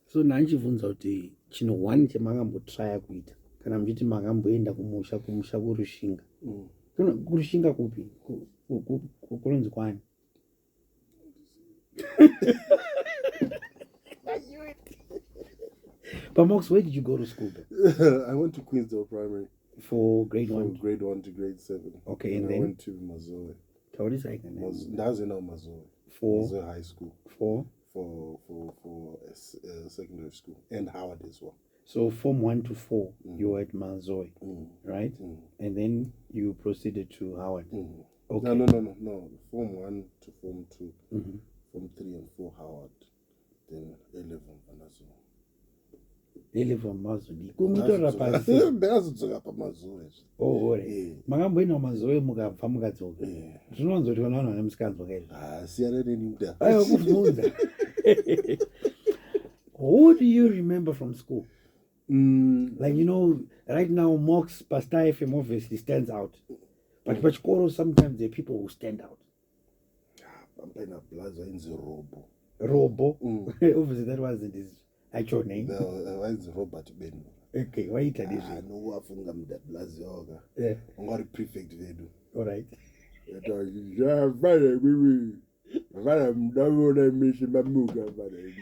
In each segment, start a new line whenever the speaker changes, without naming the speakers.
So nanchibvunza kuti chino one chamangambotraya kuita kana muchiti makamboenda kumusha kurushinga. Kurushinga kupi? Kunonzi kwani? But Mox, where did you go to school?
I went to Queensdale Primary.
For grade 1?
From grade 1 to grade 7.
Okay, and then?
I went to Mazoe.
What is that?
That's in Mazoe.
For?
Mazoe High School.
For
secondary school. And Howard as well.
So Form 1 to 4, you were at Mazoe, right? And then you proceeded to Howard. Okay.
No. Form 1 to Form 2. Form 3 and 4 Howard. Then 11 Mazoe.
11 Mazoe. Kumito rapasi.
Ndakazodzoka paMazoe.
Oh, right. Makamboenda Mazoe mukabva mukadzoka. Zvinonzi kuti vanhu vane musikanzwa kaizvo.
Siyana neni kuda.
Aiwa kubvunza. Who do you remember from school? Like, you know, right now Mox Pastor FM obviously stands out. But pachikoro sometimes there are people who stand out.
Pampena Plaza in the
Robo? Obviously that wasn't his actual name.
No, it's Robert Ben.
Okay, why did you say?
No, wafunga mda Plaza yoga.
Yeah.
Ungari prefect vedu.
Alright.
Yeah, vale mdawona mishi mamuka vale.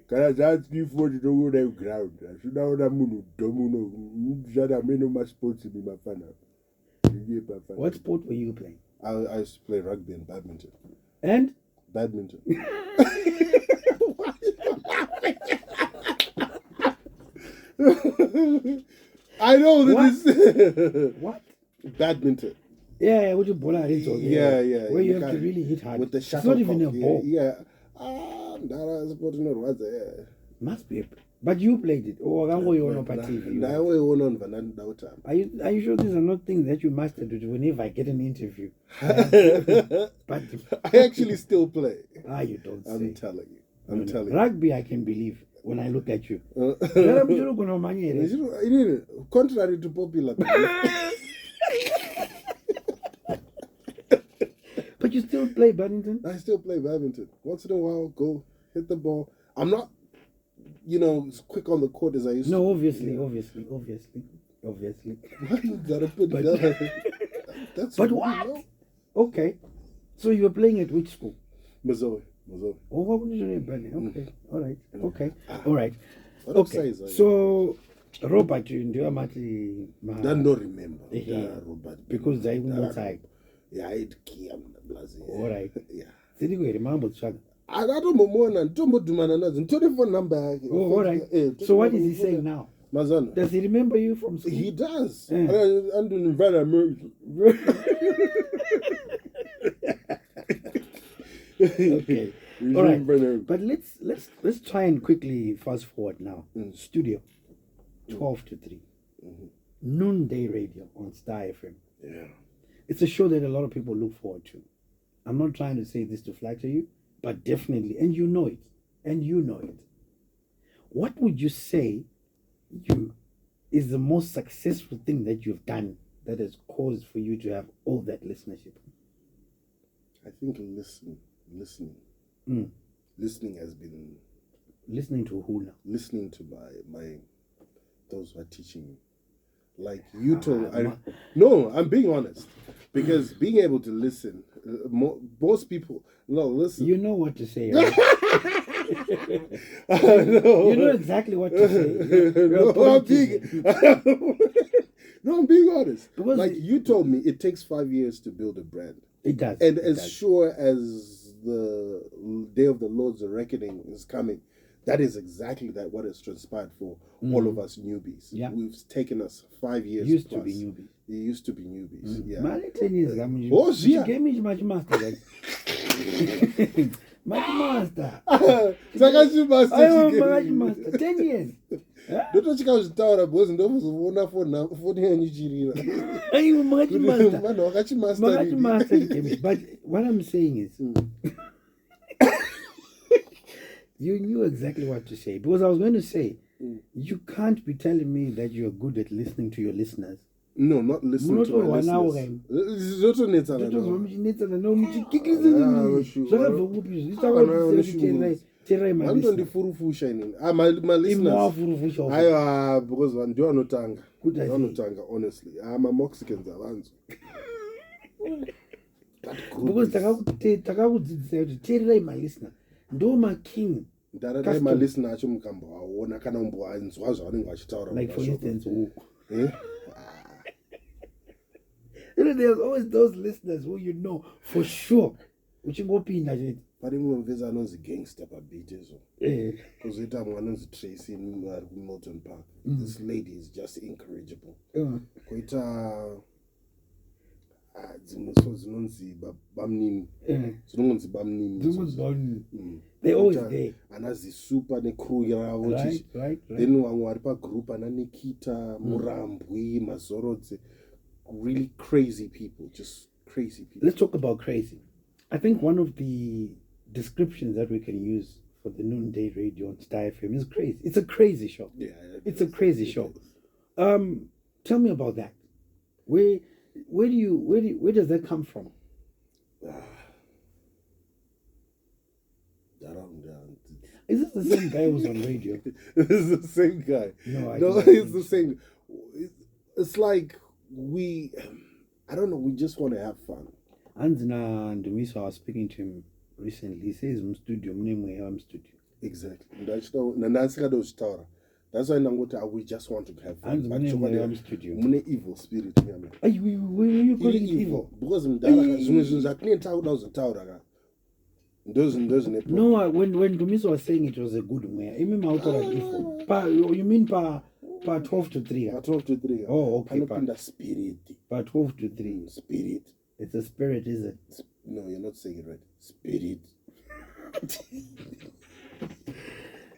Kana zati for to go down ground. Ashudaona munhu domuno mjada meno ma sports mi mafana.
What sport were you playing?
I used to play rugby and badminton.
And?
Badminton. I know that
What?
Badminton.
Yeah, what you ball out into?
Yeah.
Where you have to really hit hard.
With the
it's not even a ball.
Yeah. That supposed to know what the
must be. But you played it. Oh, I you on TV. Are you sure these are not things that you mastered whenever I get an interview? But
I actually still play.
You don't say.
I'm telling you.
Rugby, I can believe when I look at you.
Contrary to popular.
But you still play badminton?
I still play badminton. Once in a while, go hit the ball. I'm not, as quick on the court as I used to.
No, obviously.
Gotta put it down. That's
but what? Know. Okay. So you were playing at which school?
Mazoe.
Oh, what was your name? Okay. All right. Okay. All right. Okay. So, Robert, you do
I don't remember.
Robert. Because I won't say.
Yeah, I'd kill
all right.
Yeah.
I
don't know. Telephone number.
Oh, all right. So what is he saying now?
Mazana.
Does he remember you from school?
He does. I'm doing environment.
Okay. All right. But let's try and quickly fast forward now. Studio 12 to 3. Noonday radio on Star FM.
Yeah.
It's a show that a lot of people look forward to. I'm not trying to say this to flatter you, but definitely, and you know it. What would you say is the most successful thing that you've done that has caused for you to have all that listenership?
I think listening. Listening has been...
Listening to who now?
Listening to my those who are teaching me. Like you told... I'm being honest. Because being able to listen, most people... No, listen.
You know what to say, right? You know exactly what to say.
I'm being honest.
Because
like you told me, it takes 5 years to build a brand.
It does.
And as sure as the day of the Lord's reckoning is coming, that is exactly what has transpired for all of us newbies.
Yeah.
We've taken us 5 years
Used
plus.
to be newbies.
It used to be newbies. Yeah.
10 years ago.
You
gave me much master. Much master.
Much
master. 10 years.
Ndotochika kuzvitaura because ndokuzoona foni yanyu chirira.
But what I'm saying is, you knew exactly what to say. Because I was going to say, you can't be telling me that you're good at listening to your listeners.
No, not listening to my listeners.
Tell my listener.
My listeners.
Imwavuruvusha.
Because I do not tanga.
Good idea.
No tanga, honestly. I'm a Mexicans around.
Because takakudzidzisa kuti teererai my listener ndo making
ndararai my listener acho mukamboaona kana umboanzwa zvavanenge vachitaura
like for instance who there's always those listeners who you know for sure uchingopinda chete
pane mumwe muvezi anonzi gangster pabit izvo kozoita mumwe anonzi Tracy ari kuMilton Park. This lady is just incorrigible. Koita dzimwe so dzinonzi bamnini dzinonzi bamnini
they always there
anazi super necrew yavo
right.
Then vamwe vari pagroup ana Nikita Murambwi Mazorodze, really crazy people, just crazy people.
Let's talk about crazy. I think one of the descriptions that we can use for the noonday radio on Star FM is crazy. It's a crazy show.
Yeah,
it's a crazy show. Tell me about that. Where does that come from? Is this the same guy who's on radio?
This is the same guy.
No,
it's the same. It's like I don't know, we just want to have fun.
Anzina Ndumiso, I was speaking to him recently. He says I'm studio, I'm studio.
Exactly. That's why we just want to have fun.
I'm studio.
Mune evil spirit.
Were you calling evil?
Because no,
when Ndumiso was saying it was a good way, I mean evil. You mean pa 12 to 3?
12 to 3.
Oh, okay.
Pa spirit.
Pa 12 to 3.
Spirit.
It's a spirit, is it?
No, you're not saying it right. Spirit.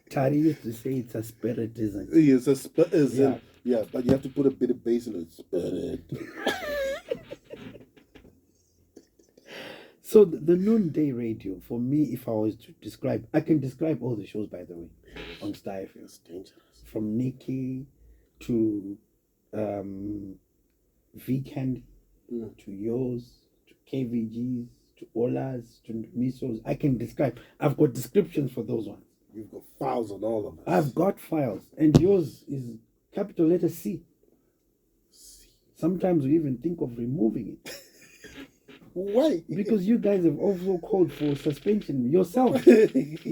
Tari used to say it's a spirit, isn't it?
Yes, a spirit. Yeah, but you have to put a bit of bass in it. Spirit.
So the noonday radio, for me, if I was to describe, I can describe all the shows, by the way, on Star FM.
It's dangerous.
From Nikki to V-Candy, to yours, to KVG's, to Ola's, to Miso's. I can describe. I've got descriptions for those ones.
You've got files on all of us.
I've got files. And yours is capital letter C. Sometimes we even think of removing it.
Why?
Because you guys have also called for suspension yourself.
That is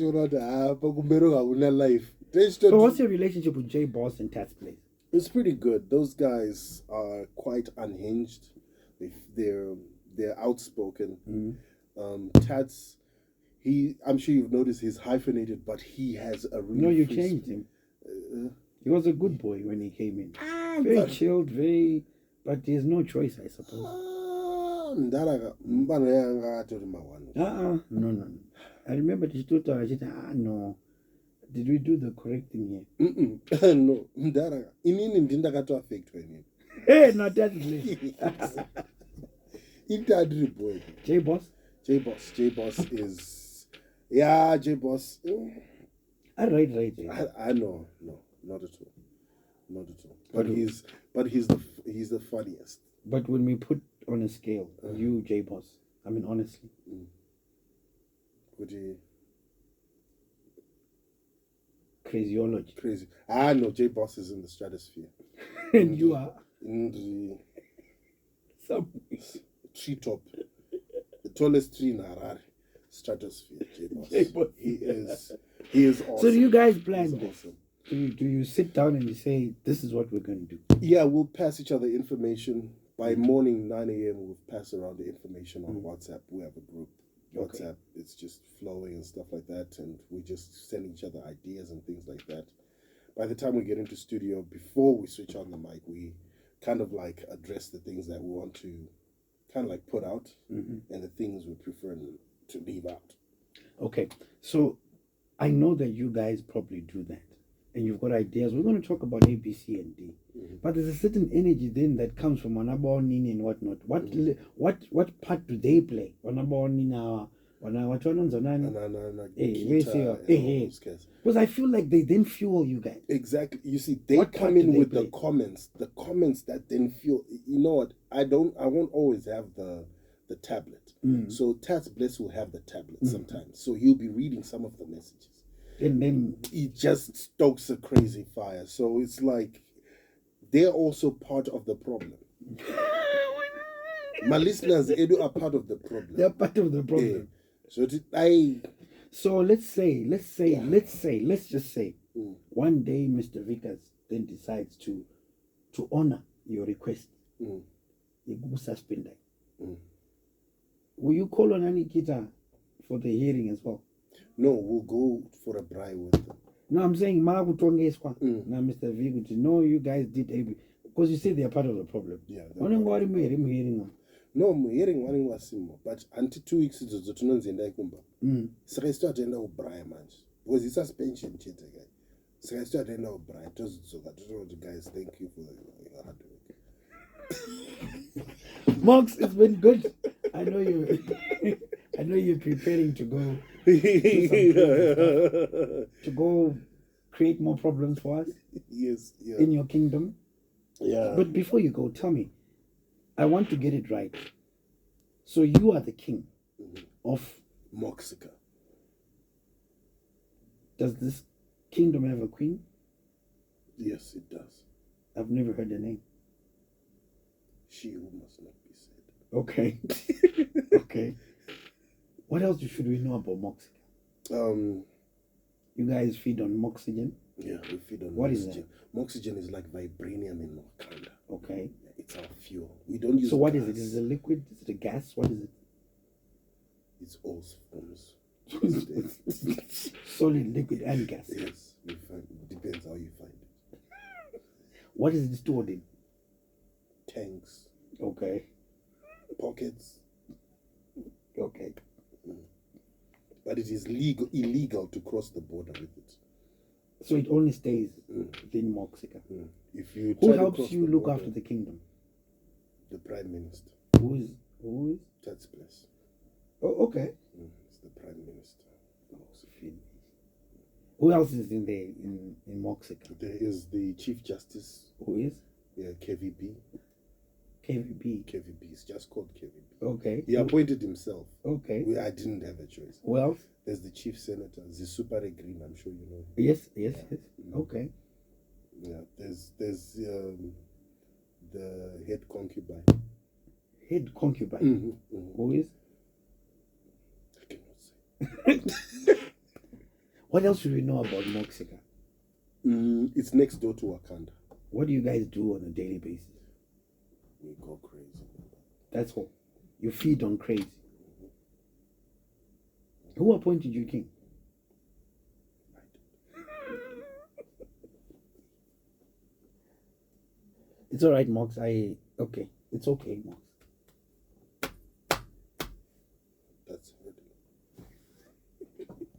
not life.
But what's your relationship with J Boss and Tats Place?
It's pretty good. Those guys are quite unhinged. They're outspoken. Tats, I'm sure you've noticed he's hyphenated, but he has a really.
No, you changed him. He was a good boy when he came in. Very chilled, but there's no choice, I suppose.
No.
I remember the tutor, I said, no. Did we do the correct thing here?
No. Inini ndindakato affect when
hey, not that place.
It boy.
J Boss
is J Boss.
Right.
I know, no, not at all. But he's the funniest.
But when we put on a scale, you J Boss, I mean honestly.
Would you?
Crazyology.
Crazy. No, J Boss is in the stratosphere.
And you are
in
the
treetop, the tallest tree in Harare, stratosphere. J Boss. He is awesome.
So do you guys plan this?
Awesome.
Do you sit down and you say, this is what we're going to do?
Yeah, we'll pass each other information. By morning, 9 a.m., we'll pass around the information on WhatsApp. We have a group. WhatsApp, it's just flowing and stuff like that, and we just send each other ideas and things like that. By the time we get into studio, before we switch on the mic, we kind of like address the things that we want to kind of like put out and the things we prefer to leave out. Okay,
so I know that you guys probably do that, and you've got ideas. We're going to talk about A, B, C, and D. But there's a certain energy then that comes from Wanaba Nini and whatnot. What part do they play? Wanaba Nina, because I feel like they then fuel you guys.
Exactly. You see, they come in with the comments that then fuel. You know what? I won't always have the the tablet.
Mm.
So Tats Bliss will have the tablet sometimes. So he'll be reading some of the messages.
And then
It just stokes a crazy fire. So it's like they're also part of the problem. My listeners, Edu, are part of the problem.
they're part of the problem.
So
let's just say, one day Mr. Vickers then decides to honor your request. You suspend. Will you call on Anikita for the hearing as well?
No, we'll go for a braai with them.
No, I'm saying now Mr. Vickers, no, you guys did because you say they are part of the problem.
Yeah.
Hearing.
No, I'm hearing one was similar, but until 2 weeks ago, the tunnels in Kumba. So I started to end up Brian Manch because it's suspension shit again. So I started to end up Brian. The guys, thank you for your hard work.
Mox, it's been good. I know you're preparing to go to go create more problems for us.
Yes, yeah.
In your kingdom.
Yeah.
But before you go, tell me, I want to get it right. So you are the king of
Moxica.
Does this kingdom have a queen?
Yes, it does.
I've never heard the name.
She who must not be said.
Okay. Okay. What else should we know about Moxica? You guys feed on Moxygen?
Yeah, we feed on
what
Moxygen.
Is that?
Moxygen is like vibranium in Wakanda.
Okay.
It's our fuel. We don't use.
So what
gas.
is it? Is it a liquid? Is it a gas? What is it?
It's all forms.
Solid, liquid, and gas.
Yes, we find. It depends how you find it.
What is it stored in?
Tanks.
Okay.
Pockets.
Okay.
But it is illegal to cross the border with it.
So it only stays within Moxica.
If you
Who helps you look after the kingdom?
The Prime Minister.
Who is?
That's blessed.
Oh, okay.
It's the Prime Minister.
Who else is in there in Moxica?
There is the Chief Justice.
Who is?
Yeah, KVB. KVB is just called KVB.
Okay.
He appointed himself.
Okay.
I didn't have a choice.
Who else?
There's the Chief Senator, Zisupare Green. I'm sure you know him.
Yes. Okay.
Yeah. There's the head concubine.
Head concubine. Who is?
I cannot say.
What else should we know about Moxica?
It's next door to Wakanda.
What do you guys do on a daily basis?
We go crazy.
That's all. You feed on crazy. Who appointed you king? It's all right, Mox. It's okay, Mox.